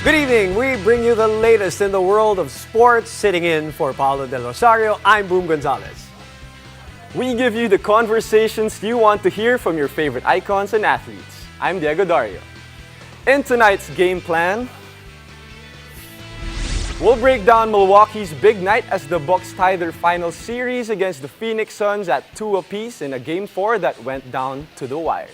Good evening. We bring you the latest in the world of sports. Sitting in for Paulo Del Rosario, I'm Boom Gonzalez. We give you the conversations you want to hear from your favorite icons and athletes. I'm Diego Dario. In tonight's game plan, we'll break down Milwaukee's big night as the Bucks tie their final series against the Phoenix Suns at 2 apiece in a Game 4 that went down to the wire.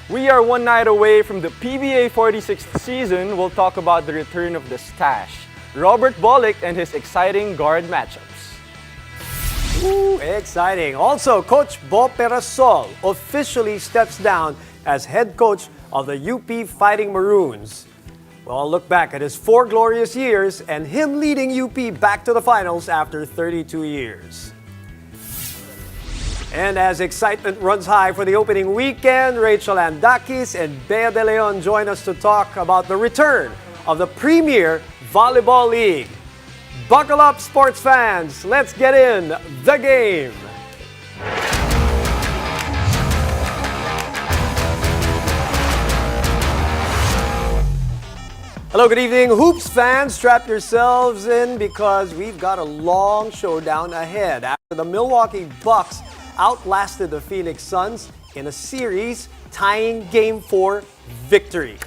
We are one night away from the PBA 46th season. We'll talk about the return of the stash, Robert Bolick and his exciting guard matchups. Ooh, exciting. Also, Coach Perasol officially steps down as head coach of the UP Fighting Maroons. We'll look back at his 4 glorious years and him leading UP back to the finals after 32 years. And as excitement runs high for the opening weekend, Rachel and Daquis and Bea De Leon join us to talk about the return of the Premier Volleyball League. Buckle up, sports fans. Let's get in the game. Hello, good evening. Hoops fans, strap yourselves in because we've got a long showdown ahead. After the Milwaukee Bucks outlasted the Phoenix Suns in a series tying Game 4 victory.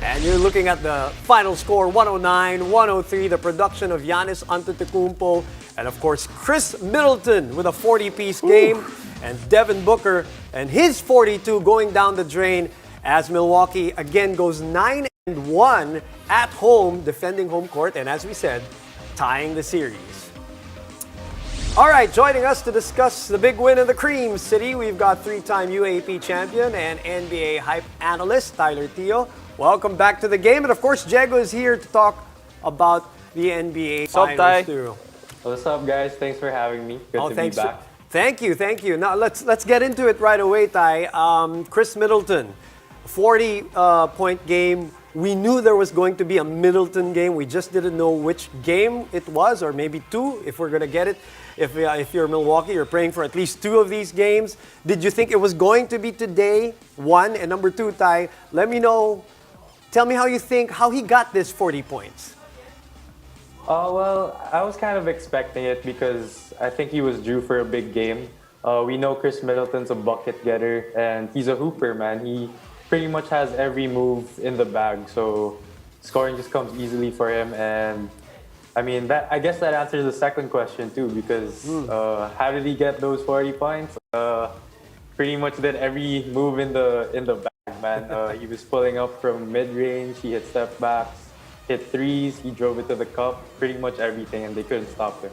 And you're looking at the final score, 109-103, the production of Giannis Antetokounmpo, and of course Khris Middleton with a 40-piece game, and Devin Booker and his 42 going down the drain as Milwaukee again goes 9-1 at home, defending home court, and as we said, tying the series. All right, joining us to discuss the big win in the Cream City, we've got 3-time UAP champion and NBA hype analyst Tyler Teo. Welcome back to the game. And of course, Diego is here to talk about the NBA finals too. What's up, guys? Thanks for having me. Good to be back. Thank you. Now let's get into it right away, Ty. Khris Middleton, 40-point game. We knew there was going to be a Middleton game. We just didn't know which game it was, or maybe 2 if we're going to get it. If you're Milwaukee, you're praying for at least 2 of these games. Did you think it was going to be today? 1, and number 2, Ty, let me know. Tell me how you think, how he got this 40 points. Well, I was kind of expecting it because I think he was due for a big game. We know Khris Middleton's a bucket getter, and he's a hooper, man. He pretty much has every move in the bag, so scoring just comes easily for him. And I mean, I guess that answers the second question too, because how did he get those 40 points? Pretty much did every move in the bag, man. He was pulling up from mid-range, he hit step backs, hit threes, he drove it to the cup, pretty much everything, and they couldn't stop him.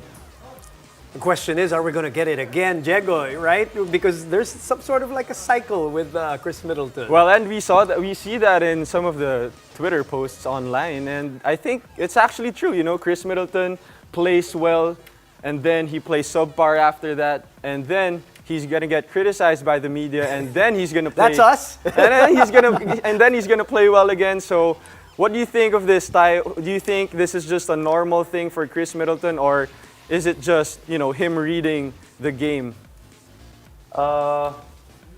The question is, are we going to get it again, Diego, right? Because there's some sort of like a cycle with Khris Middleton. Well, and we see that in some of the Twitter posts online, and I think it's actually true. You know, Khris Middleton plays well, and then he plays subpar after that, and then he's gonna get criticized by the media, and then he's gonna play. That's us. and then he's gonna play well again. So, what do you think of this, Ty? Do you think this is just a normal thing for Khris Middleton, or is it just, him reading the game? Well,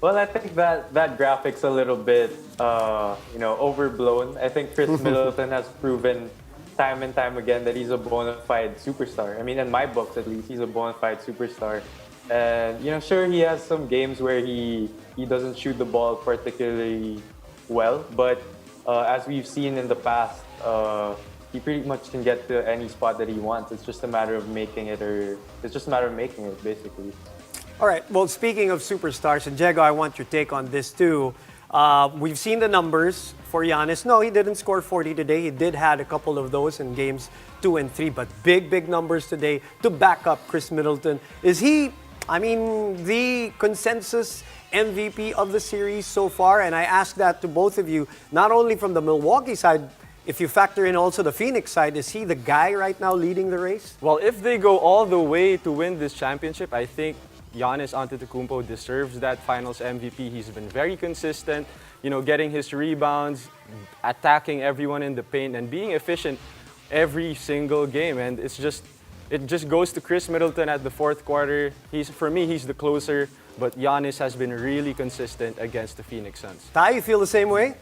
I think that graphic's a little bit, overblown. I think Khris Middleton has proven time and time again that he's a bona fide superstar. I mean, in my books at least, he's a bona fide superstar. And, sure, he has some games where he doesn't shoot the ball particularly well, but as we've seen in the past, he pretty much can get to any spot that he wants. It's just a matter of making it, basically. All right. Well, speaking of superstars, and Diego, I want your take on this too. We've seen the numbers for Giannis. No, he didn't score 40 today. He did had a couple of those in games 2 and 3, but big numbers today to back up Khris Middleton. Is he, the consensus MVP of the series so far? And I ask that to both of you, not only from the Milwaukee side. If you factor in also the Phoenix side, is he the guy right now leading the race? Well, if they go all the way to win this championship, I think Giannis Antetokounmpo deserves that Finals MVP. He's been very consistent, getting his rebounds, attacking everyone in the paint, and being efficient every single game. And it just goes to Khris Middleton at the fourth quarter. For me, he's the closer but Giannis has been really consistent against the Phoenix Suns. Ty, you feel the same way?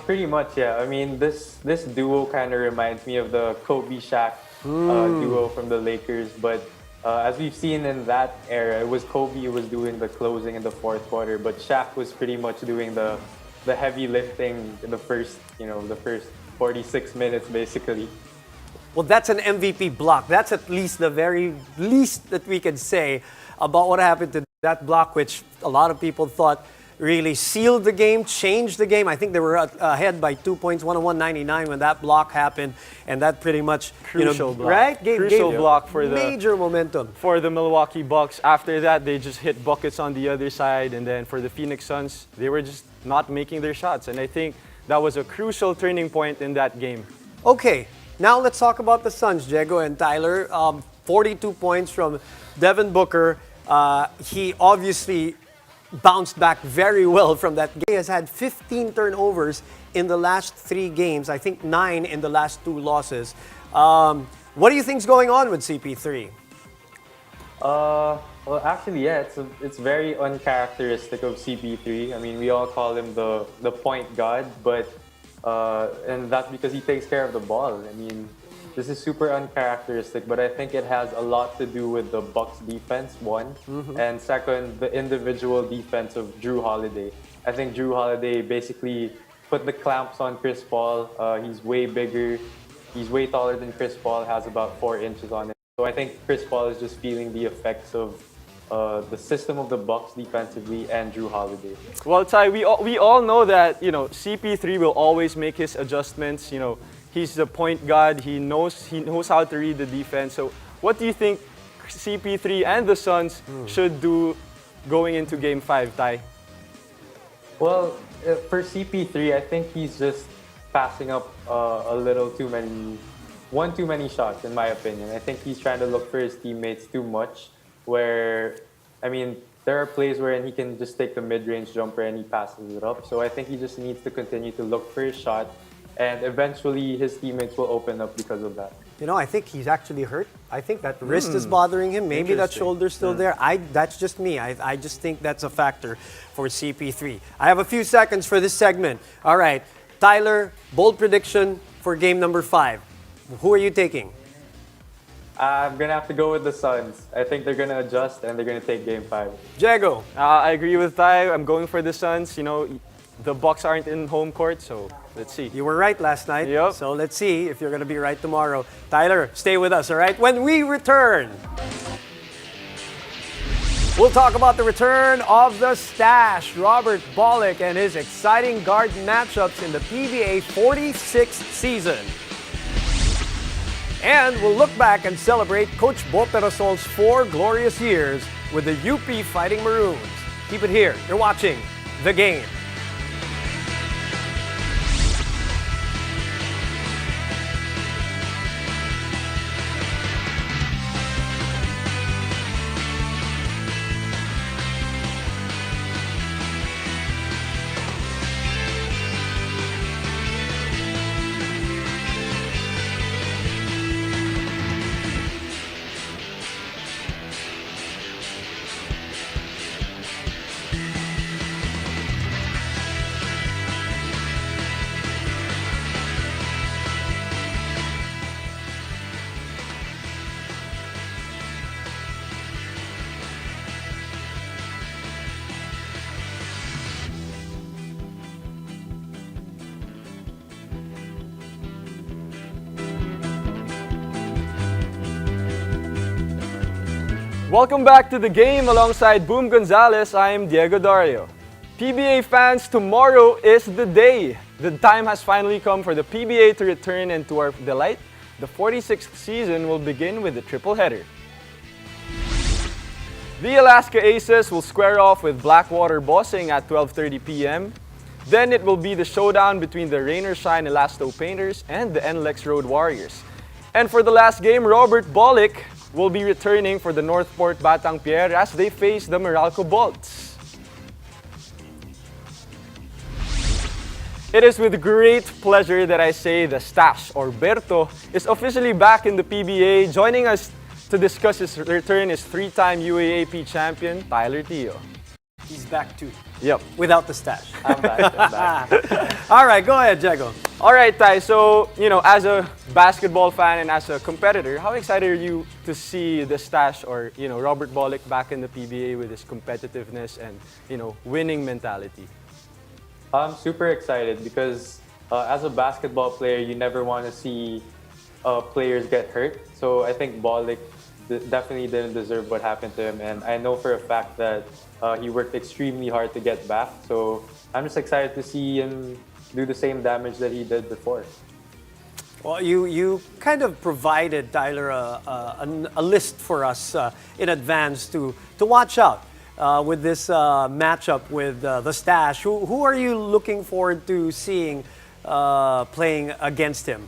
Pretty much, yeah. I mean, this duo kind of reminds me of the Kobe Shaq duo from the Lakers. But as we've seen in that era, it was Kobe who was doing the closing in the fourth quarter, but Shaq was pretty much doing the heavy lifting in the first 46 minutes, basically. Well, that's an MVP block. That's at least the very least that we can say about what happened to that block, which a lot of people thought really sealed the game, changed the game. I think they were ahead by 2 points, 101-99 when that block happened, and that pretty much Crucial block. right? Crucial block for the major momentum for the Milwaukee Bucks. After that, they just hit buckets on the other side, and then for the Phoenix Suns, they were just not making their shots, and I think that was a crucial turning point in that game. Okay, now let's talk about the Suns, Diego and Tyler. 42 points from Devin Booker. He obviously bounced back very well from that game. He has had 15 turnovers in the last 3 games. I think 9 in the last 2 losses. What do you think's going on with CP3? Well, actually, yeah, it's very uncharacteristic of CP3. I mean, we all call him the point god, but and that's because he takes care of the ball. I mean, this is super uncharacteristic, but I think it has a lot to do with the Bucks defense, one, and second, the individual defense of Drew Holiday. I think Drew Holiday basically put the clamps on Chris Paul. He's way bigger. He's way taller than Chris Paul, has about 4 inches on him. So I think Chris Paul is just feeling the effects of the system of the Bucks defensively and Drew Holiday. Well, Ty, we all know that CP3 will always make his adjustments. He's the point guard. He knows how to read the defense. So, what do you think CP3 and the Suns should do going into Game 5, Ty? Well, for CP3, I think he's just passing up a little too many shots, in my opinion. I think he's trying to look for his teammates too much. Where, I mean, there are plays where he can just take the mid-range jumper and he passes it up. So I think he just needs to continue to look for his shot, and eventually his teammates will open up because of that. I think he's actually hurt. I think that wrist is bothering him. Maybe that shoulder's still there. That's just me. I just think that's a factor for CP3. I have a few seconds for this segment. All right, Tyler, bold prediction for game number 5. Who are you taking? I'm going to have to go with the Suns. I think they're going to adjust and they're going to take Game 5. Diego. I agree with Ty. I'm going for the Suns. The Bucks aren't in home court, so let's see. You were right last night. Yep. So let's see if you're going to be right tomorrow. Tyler, stay with us, all right? When we return, we'll talk about the return of the stash, Robert Bolick, and his exciting guard matchups in the PBA 46th season. And we'll look back and celebrate Coach Perasol's 4 glorious years with the UP Fighting Maroons. Keep it here. You're watching The Game. Welcome back to The Game alongside Boom Gonzalez. I am Diego Dario. PBA fans, tomorrow is the day. The time has finally come for the PBA to return, and to our delight, the 46th season will begin with a triple header. The Alaska Aces will square off with Blackwater Bossing at 12:30 p.m. Then it will be the showdown between the Rain or Shine Elasto Painters and the NLEX Road Warriors. And for the last game, Robert Bolick will be returning for the Northport Batang Pierre as they face the Meralco Bolts. It is with great pleasure that I say the stash, or Berto, is officially back in the PBA, joining us to discuss his return is three-time UAAP champion, Tyler Teo. He's back too. Yep. Without the stash. I'm back. All right, go ahead, Jago. All right, Ty. So, as a basketball fan and as a competitor, how excited are you to see the stash or, Robert Bolick back in the PBA with his competitiveness and, winning mentality? I'm super excited because as a basketball player, you never want to see players get hurt. So I think Bolick definitely didn't deserve what happened to him. And I know for a fact that he worked extremely hard to get back. So I'm just excited to see him do the same damage that he did before. Well, you kind of provided, Tyler, a list for us in advance to watch out with this matchup with the Stash. Who are you looking forward to seeing playing against him?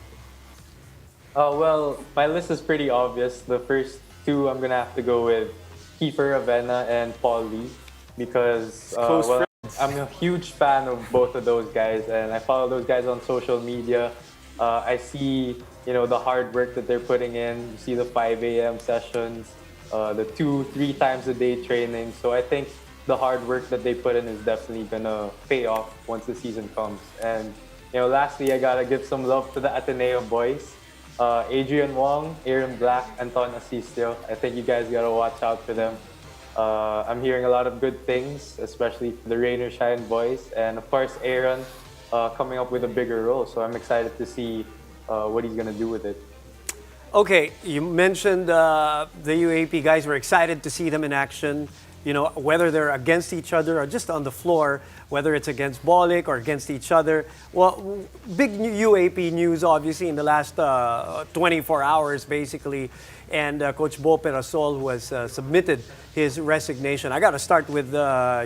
Well, my list is pretty obvious. The first two, I'm going to have to go with Kiefer Avena and Paul Lee because I'm a huge fan of both of those guys, and I follow those guys on social media. I see, the hard work that they're putting in. You see the 5 a.m. sessions, the 2-3 times a day training. So I think the hard work that they put in is definitely gonna pay off once the season comes. And lastly, I gotta give some love to the Ateneo boys. Adrian Wong, Aaron Black, Anton Asistio. I think you guys gotta watch out for them. I'm hearing a lot of good things, especially the Rain or Shine boys, and of course Aaron coming up with a bigger role. So I'm excited to see what he's gonna do with it. Okay, you mentioned the UAP guys. We're excited to see them in action. Whether they're against each other or just on the floor, whether it's against Bolick or against each other. Well, big UAP news, obviously, in the last 24 hours, basically. And Coach Bo Perasol, who has submitted his resignation. I got to start with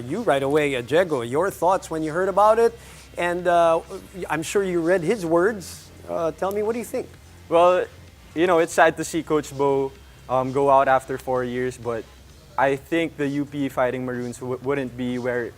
you right away, Jago. Your thoughts when you heard about it? And I'm sure you read his words. Tell me, what do you think? Well, it's sad to see Coach Bo go out after 4 years, but I think the UP Fighting Maroons wouldn't be where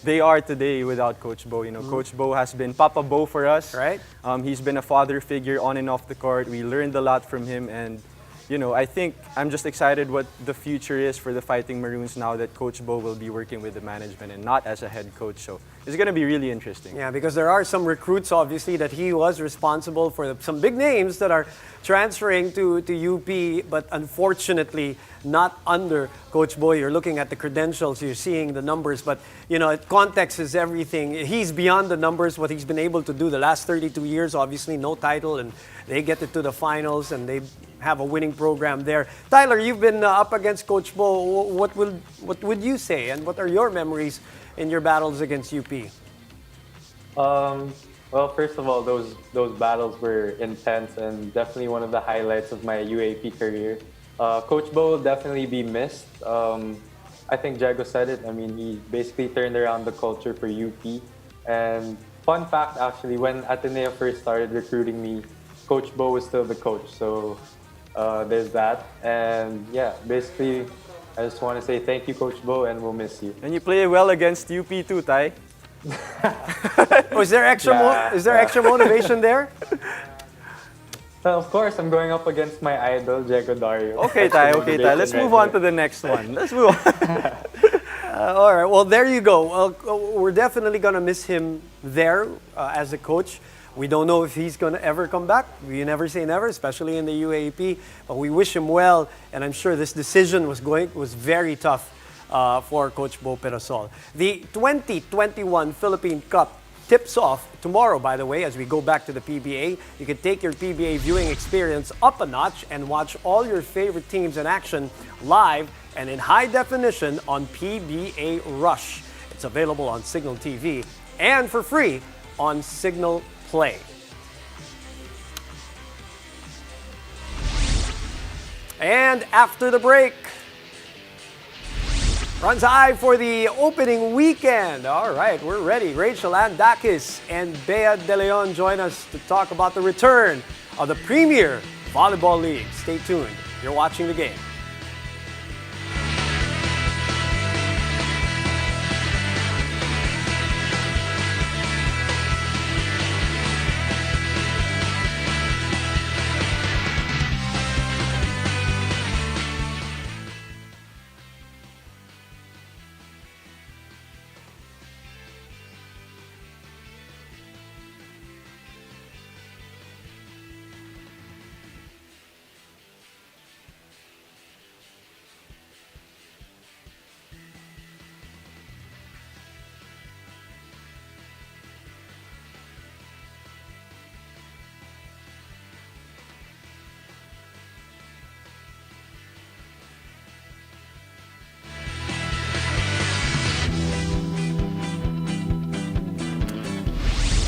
they are today without Coach Bo. Coach Bo has been Papa Bo for us. Right. He's been a father figure on and off the court. We learned a lot from him, and I think I'm just excited what the future is for the Fighting Maroons now that Coach Bo will be working with the management and not as a head coach. So it's going to be really interesting. Yeah, because there are some recruits, obviously, that he was responsible for some big names that are transferring to UP, but unfortunately not under Coach Bo. You're looking at the credentials, you're seeing the numbers, but context is everything. He's beyond the numbers, what he's been able to do the last 32 years, obviously no title, and they get it to the finals and they have a winning program there. Tyler, you've been up against Coach Bo. What would you say, and what are your memories in your battles against UP? Well, first of all, those battles were intense and definitely one of the highlights of my UAP career. Coach Bo will definitely be missed. I think Jago said it. I mean, he basically turned around the culture for UP. And fun fact, actually, when Ateneo first started recruiting me, Coach Bo was still the coach. So there's that. And yeah, basically, I just want to say thank you, Coach Bo, and we'll miss you. And you play well against UP too, Ty. Is there extra motivation there? Well, of course, I'm going up against my idol, Jago Dario. Okay, Ty. Let's move on to the next one. Let's move on. All right. Well, there you go. We're definitely going to miss him there as a coach. We don't know if he's going to ever come back. We never say never, especially in the UAP. But we wish him well, and I'm sure this decision was very tough for Coach Bo Perasol. The 2021 Philippine Cup tips off tomorrow, by the way, as we go back to the PBA. You can take your PBA viewing experience up a notch and watch all your favorite teams in action live and in high definition on PBA Rush. It's available on Signal TV and for free on Signal Play. And after the break, runs high for the opening weekend. All right, we're ready. Rachel and Daquis and Bea De Leon join us to talk about the return of the Premier Volleyball League. Stay tuned. You're watching the game.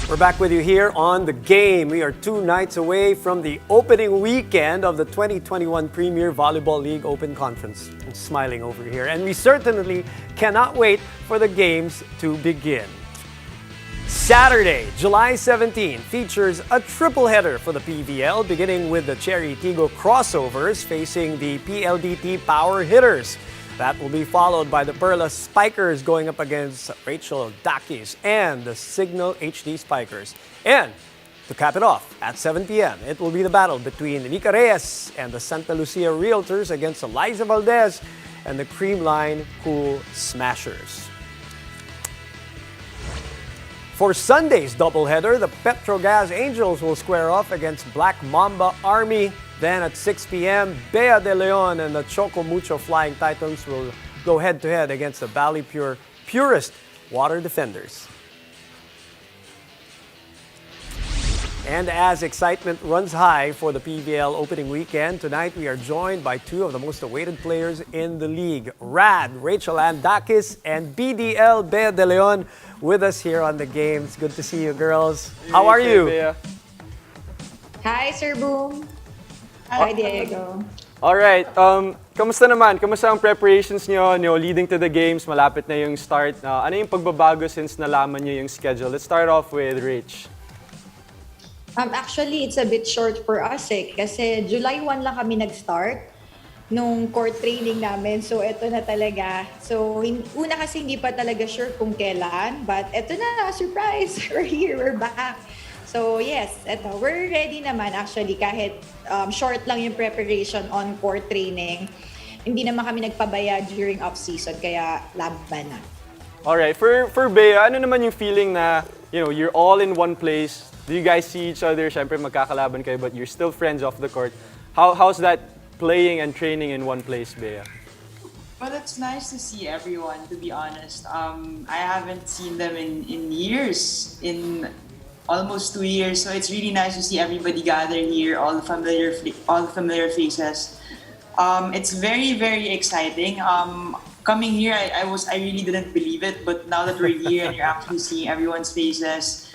We're back with you here on The Game. We are 2 nights away from the opening weekend of the 2021 Premier Volleyball League Open Conference. I'm smiling over here. And we certainly cannot wait for the games to begin. Saturday, July 17, features a triple header for the PVL, beginning with the Cherry Tigo crossovers facing the PLDT Power Hitters. That will be followed by the Perla Spikers going up against Rachel Daquis and the Signal HD Spikers. And to cap it off, at 7 p.m., it will be the battle between Nika Reyes and the Santa Lucia Realtors against Eliza Valdez and the Creamline Cool Smashers. For Sunday's doubleheader, the Petrogas Angels will square off against Black Mamba Army. Then at 6 p.m., Bea de Leon and the Choco Mucho Flying Titans will go head-to-head against the Valley Purist Water Defenders. And as excitement runs high for the PVL opening weekend, tonight we are joined by 2 of the most awaited players in the league. Rad, Rachel Ann Daquis, and BDL, Bea de Leon, with us here on The Game. It's good to see you, girls. How are you? Bea. Hi, Sir Boom. Hi, Diego. Alright, kamusta naman? Kamusta ang preparations nyo, leading to the games? Malapit na yung start. Ano yung pagbabago since nalaman nyo yung schedule? Let's start off with Rich. Actually, it's a bit short for us kasi July 1 lang kami nag-start nung court training namin. So, eto na talaga. So, una kasi hindi pa talaga sure kung kailan, but eto na, surprise! We're here, we're back. So, yes, eto, we're ready naman actually kahit short lang yung preparation on court training. Hindi naman kami nagpabaya during off-season, kaya laban na. Alright, for Bea, ano naman yung feeling na, you're all in one place? Do you guys see each other? Siyempre magkakalaban kayo, but you're still friends off the court. How's that playing and training in one place, Bea? Well, it's nice to see everyone, to be honest. I haven't seen them in years, in almost 2 years. So it's really nice to see everybody gather here, all the familiar faces. It's very, very exciting. Coming here, I really didn't believe it, but now that we're here and you're actually seeing everyone's faces,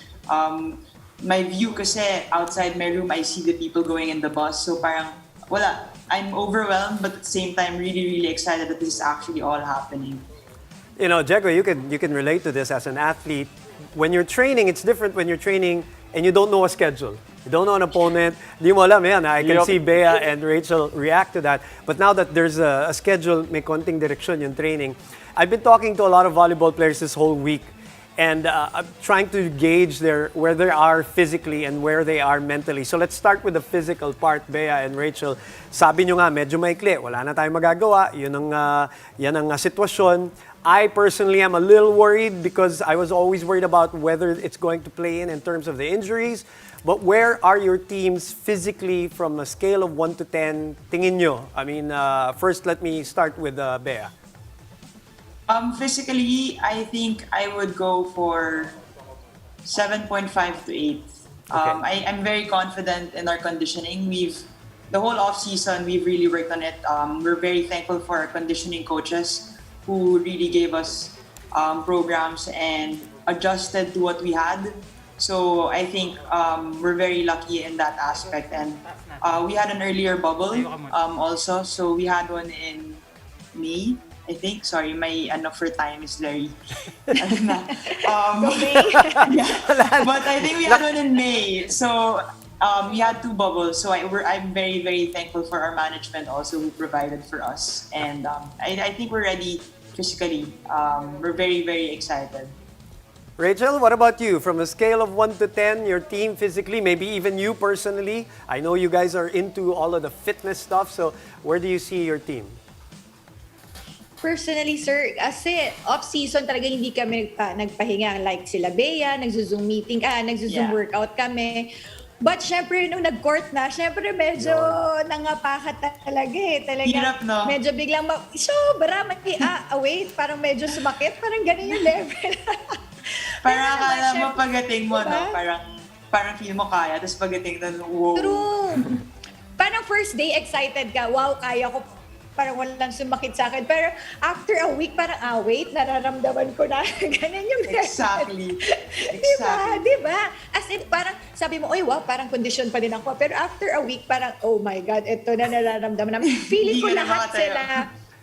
my view kasi outside my room, I see the people going in the bus. So parang wala. I'm overwhelmed, but at the same time, really, really excited that this is actually all happening. Diego, you can relate to this as an athlete. When you're training, it's different when you're training and you don't know a schedule. You don't know an opponent. Di mo alam yan. I can see Bea and Rachel react to that. But now that there's a schedule, may konting direksyon yung training. I've been talking to a lot of volleyball players this whole week and I'm trying to gauge where they are physically and where they are mentally. So let's start with the physical part, Bea and Rachel. Sabi nyo nga, medyo maikli. Wala na tayong magagawa. Yan ang sitwasyon. I personally am a little worried because I was always worried about whether it's going to play in terms of the injuries. But where are your teams physically from a scale of 1 to 10? Tingin nyo. I mean, first let me start with Bea. Physically, I think I would go for 7.5 to 8. Okay. I'm very confident in our conditioning. The whole off-season, we've really worked on it. We're very thankful for our conditioning coaches who really gave us programs and adjusted to what we had. So I think we're very lucky in that aspect. And we had an earlier bubble also. So we had one in May, I think. Sorry, my for time is very... yeah. But I think we had one in May. So we had 2 bubbles. So I'm very, very thankful for our management also who provided for us. And I think we're ready physically. We're very, very excited. Rachel, what about you? From a scale of 1 to 10, your team physically, maybe even you personally. I know you guys are into all of the fitness stuff. So where do you see your team? Personally, sir, kasi off-season talaga hindi kami nagpahinga like sila Bea, nagzo-Zoom meeting, nagzo-Zoom workout kami. But syempre, nung nag-court na, syempre medyo nangapakat talaga Talaga, hirap, no? Medyo biglang, sobra, wait, parang medyo sumakit, parang ganun yung level. Parang akala mo pagdating mo, no? Parang feel mo kaya, tapos pagdating na, wow. True. Parang first day, excited ka, wow, kaya ko parang walang sumakit sa akin. Pero after a week, parang, wait, nararamdaman ko na. Ganun yung Exactly. Diba? As in, parang sabi mo, oy, wow, parang kondisyon pa din ako. Pero after a week, parang, oh my God, ito na nararamdaman namin. Feeling ko Hindi ka na lahat makatayo. sila.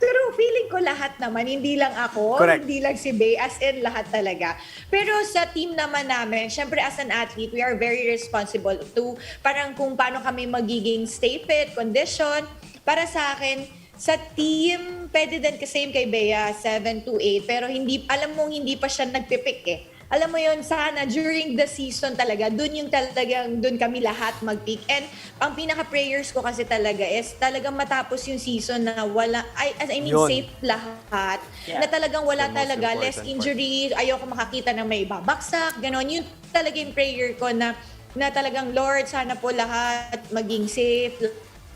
True, feeling ko lahat naman, hindi lang ako, Correct. hindi lang si Bey, as in lahat talaga. Pero sa team naman namin, syempre as an athlete, we are very responsible to parang kung paano kami magiging stay fit, condition. Para sa akin, sa team, pwede din kasi kay Bea, 7 to 8, pero hindi, alam mong hindi pa siya nagpipick eh. Alam mo yon, sana during the season talaga, dun kami lahat mag-peak. And ang pinaka-prayers ko kasi talaga is talagang matapos yung season na wala, I mean Yun. safe lahat. Yeah. Na talagang wala The most talaga, less important injury, ayoko makakita na may babaksak, gano'n. Yun talaga yung prayer ko na talagang Lord, sana po lahat maging safe,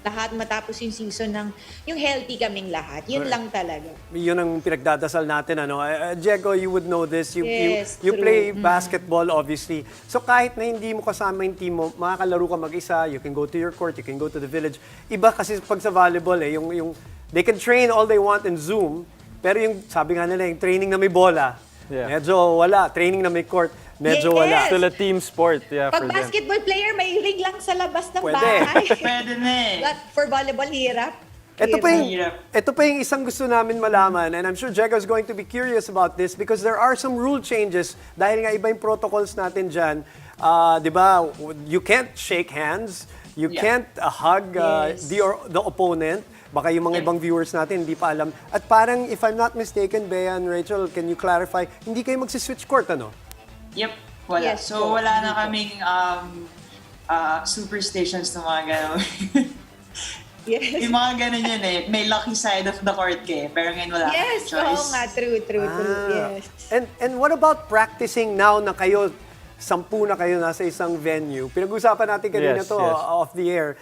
lahat matapos yung season ng yung healthy kaming lahat. Yun lang talaga. Yun ang pinagdadasal natin. Ano? Diego, you would know this. Yes, you true. play basketball, obviously. So kahit na hindi mo kasama yung team mo, makakalaro ka mag-isa, you can go to your court, you can go to the village. Iba kasi pag sa volleyball, yung they can train all they want in Zoom, pero yung, sabi nga nila, yung training na may bola, Yeah. medyo wala. Training na may court, medyo Yes. wala. Still a team sport, yeah, Pag for them. basketball player, may ring lang sa labas ng Pwede. bahay. Pwede na eh. But for volleyball, hirap. Hirap. Ito pa yung isang gusto namin malaman, and I'm sure Diego is going to be curious about this because there are some rule changes dahil nga iba yung protocols natin dyan. Di ba, you can't shake hands, you Yeah. can't hug Yes. the opponent. Baka yung mga ibang viewers natin hindi pa alam. At parang, if I'm not mistaken, Bea and Rachel, can you clarify, hindi kayo magsi-switch court, ano? Yep, wala. Yes So po, wala hindi na po. kaming superstitions na mga gano'n. Yes. Yung mga gano'n yun eh. May lucky side of the court ka eh. Pero ngayon wala Yes, kang oo choice. nga, true. Ah. Yes. And what about practicing now na kayo, 10 na kayo nasa isang venue? Pinag-usapan natin kanina Yes, to yes. off the air.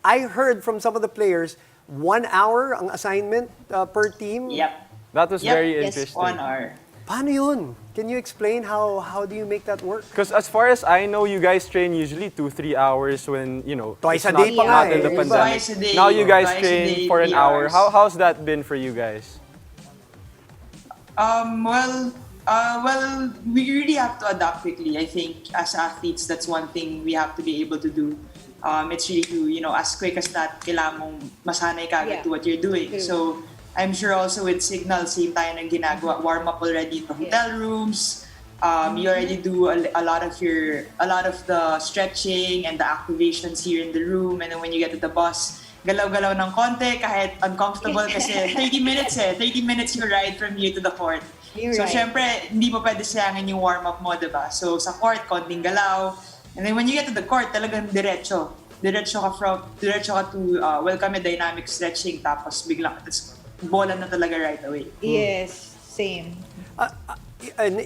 I heard from some of the players, 1 hour ang assignment per team. Yep. That was Yep. very Yes. interesting. 1 hour. Paano yun? Can you explain how do you make that work? Because as far as I know, you guys train usually 2-3 hours when, you know, Twice it's a day pa nga not in the eh. pandemic. Twice a day. Now you guys Twice a train day, for an 3 hour. hours. How's that been for you guys? Well, we really have to adapt quickly. I think as athletes, that's one thing we have to be able to do. It's really to, as quick as that, kailangan mong masanay ka agad Yeah. to what you're doing. True. So, I'm sure also with Signal, same tayo ng ginagawa, warm up already in the hotel rooms. You already do a lot of the stretching and the activations here in the room. And then when you get to the bus, galaw-galaw ng konti kahit uncomfortable kasi 30 minutes 30 minutes yung ride from here to the court. You're So, right. syempre, hindi mo pwede sayangin yung warm-up mo, diba? So, sa court, konting galaw. And then when you get to the court, talagang diretso. Diretso ka to, kami dynamic stretching, tapos biglang, bola na talaga right away. Yes, same.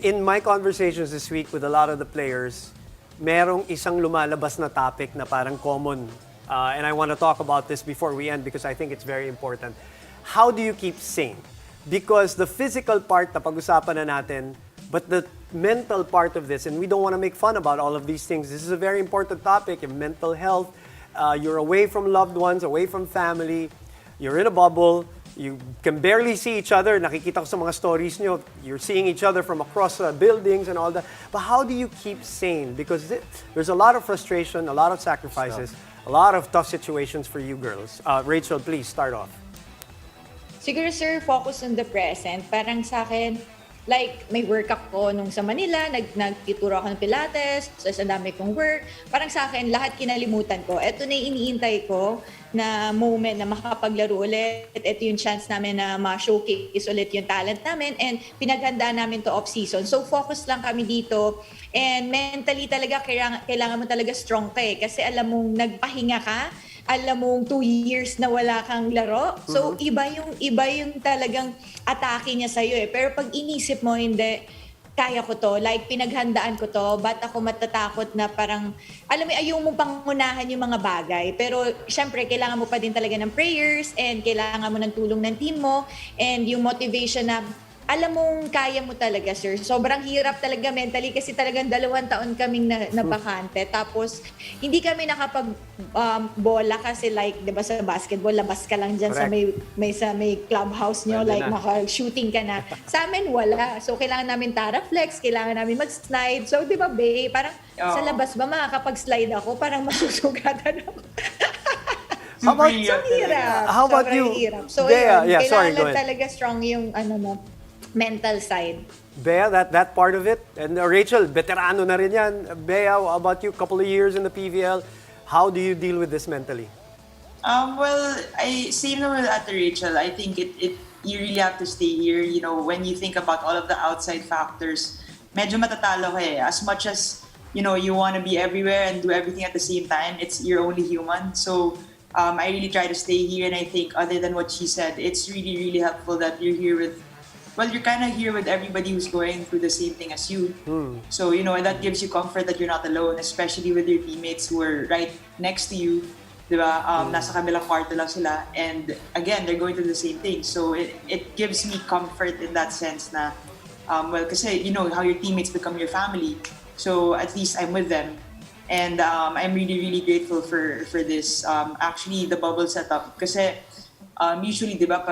In my conversations this week with a lot of the players, merong isang lumalabas na topic na parang common. And I want to talk about this before we end because I think it's very important. How do you keep sane? Because the physical part na pag-usapan na natin, but the mental part of this, and we don't want to make fun about all of these things. This is a very important topic, your mental health. You're away from loved ones, away from family. You're in a bubble. You can barely see each other. Nakikita ko sa mga stories nyo, you're seeing each other from across buildings and all that. But how do you keep sane? Because there's a lot of frustration, a lot of sacrifices, a lot of tough situations for you girls. Rachel, please start off. Siguro, sir, focus on the present. Parang sa akin, like, may work ako nung sa Manila, nagtituro ako ng Pilates, so ang dami kong work. Parang sa akin, lahat kinalimutan ko. Ito na yung iniintay ko na moment na makapaglaro ulit. Ito yung chance namin na ma-showcase ulit yung talent namin and pinaghandaan namin to off-season. So, focus lang kami dito. And mentally talaga, kailangan mo talaga strong ka eh. Kasi alam mong nagpahinga ka, alam mong 2 years na wala kang laro. So, iba yung talagang atake niya sa'yo eh. Pero pag inisip mo, hindi, kaya ko to. Like, pinaghandaan ko to. Ba't ako matatakot na parang, alam mo, ayaw mong pangunahan yung mga bagay. Pero, syempre, kailangan mo pa din talaga ng prayers and kailangan mo ng tulong ng team mo and yung motivation na alam mong kaya mo talaga, sir. Sobrang hirap talaga mentally kasi talagang 2 taon kaming nabakante. Tapos, hindi kami bola kasi like, di ba sa basketball, labas ka lang dyan sa may clubhouse nyo, like maka-shooting ka na. Sa amin, wala. So, kailangan namin taraflex, kailangan namin mag-slide. So, di ba, babe, parang sa labas ba makakapag-slide ako, parang masusugatan ako. How about, how about Sobrang you? hirap. So, Bea, yun, sorry, go kailangan ahead. talaga strong yung mental side. Bea, that part of it. And Rachel, veterano na rin yan. Bea, how about you? Couple of years in the PVL. How do you deal with this mentally? Well, same naman with Ate Rachel. I think you really have to stay here. You know, when you think about all of the outside factors, medyo matatalo ka eh. As much as, you know, you want to be everywhere and do everything at the same time, you're only human. So, I really try to stay here, and I think other than what she said, it's really, really helpful that you're here you're kind of here with everybody who's going through the same thing as you. So, you know, and that gives you comfort that you're not alone, especially with your teammates who are right next to you. Diba? Nasa kabilang kwarto lang sila. And again, they're going through the same thing. So it gives me comfort in that sense na, well, kasi you know how your teammates become your family. So at least I'm with them. And I'm really, really grateful for this. Actually, the bubble setup. Kasi usually, di ba,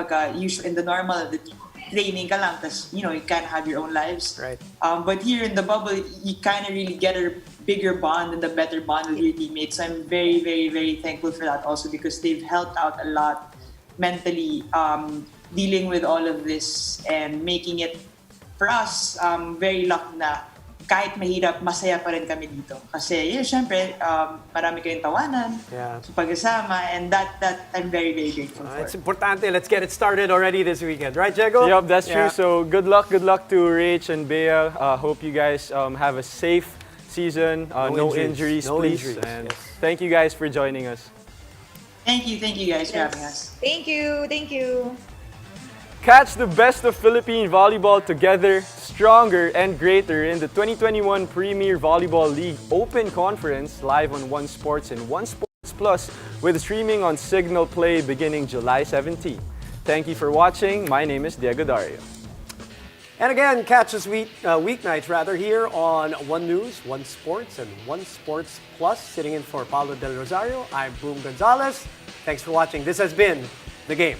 in the normal, the training ka lang, tas, you know, you kind of have your own lives. Right. But here in the bubble, you kind of really get a bigger bond and a better bond with your teammates. So I'm very, very, very thankful for that also because they've helped out a lot mentally, dealing with all of this and making it, for us, very lucky na kahit mahirap, masaya pa rin kami dito. Kasi, yun, syempre, marami kayong tawanan, sa pag-asama, and that I'm very, very grateful for. It's importante. Let's get it started already this weekend. Right, Diego? Yep, that's true. So good luck to Rach and Bea. Hope you guys have a safe season. No injuries, please. And thank you guys for joining us. Thank you guys for having us. Thank you. Catch the best of Philippine volleyball together, stronger and greater in the 2021 Premier Volleyball League Open Conference live on One Sports and One Sports Plus with streaming on Signal Play beginning July 17. Thank you for watching. My name is Diego Dario. And again, catch us weeknights here on One News, One Sports, and One Sports Plus. Sitting in for Paulo Del Rosario, I'm Boom Gonzalez. Thanks for watching. This has been The Game.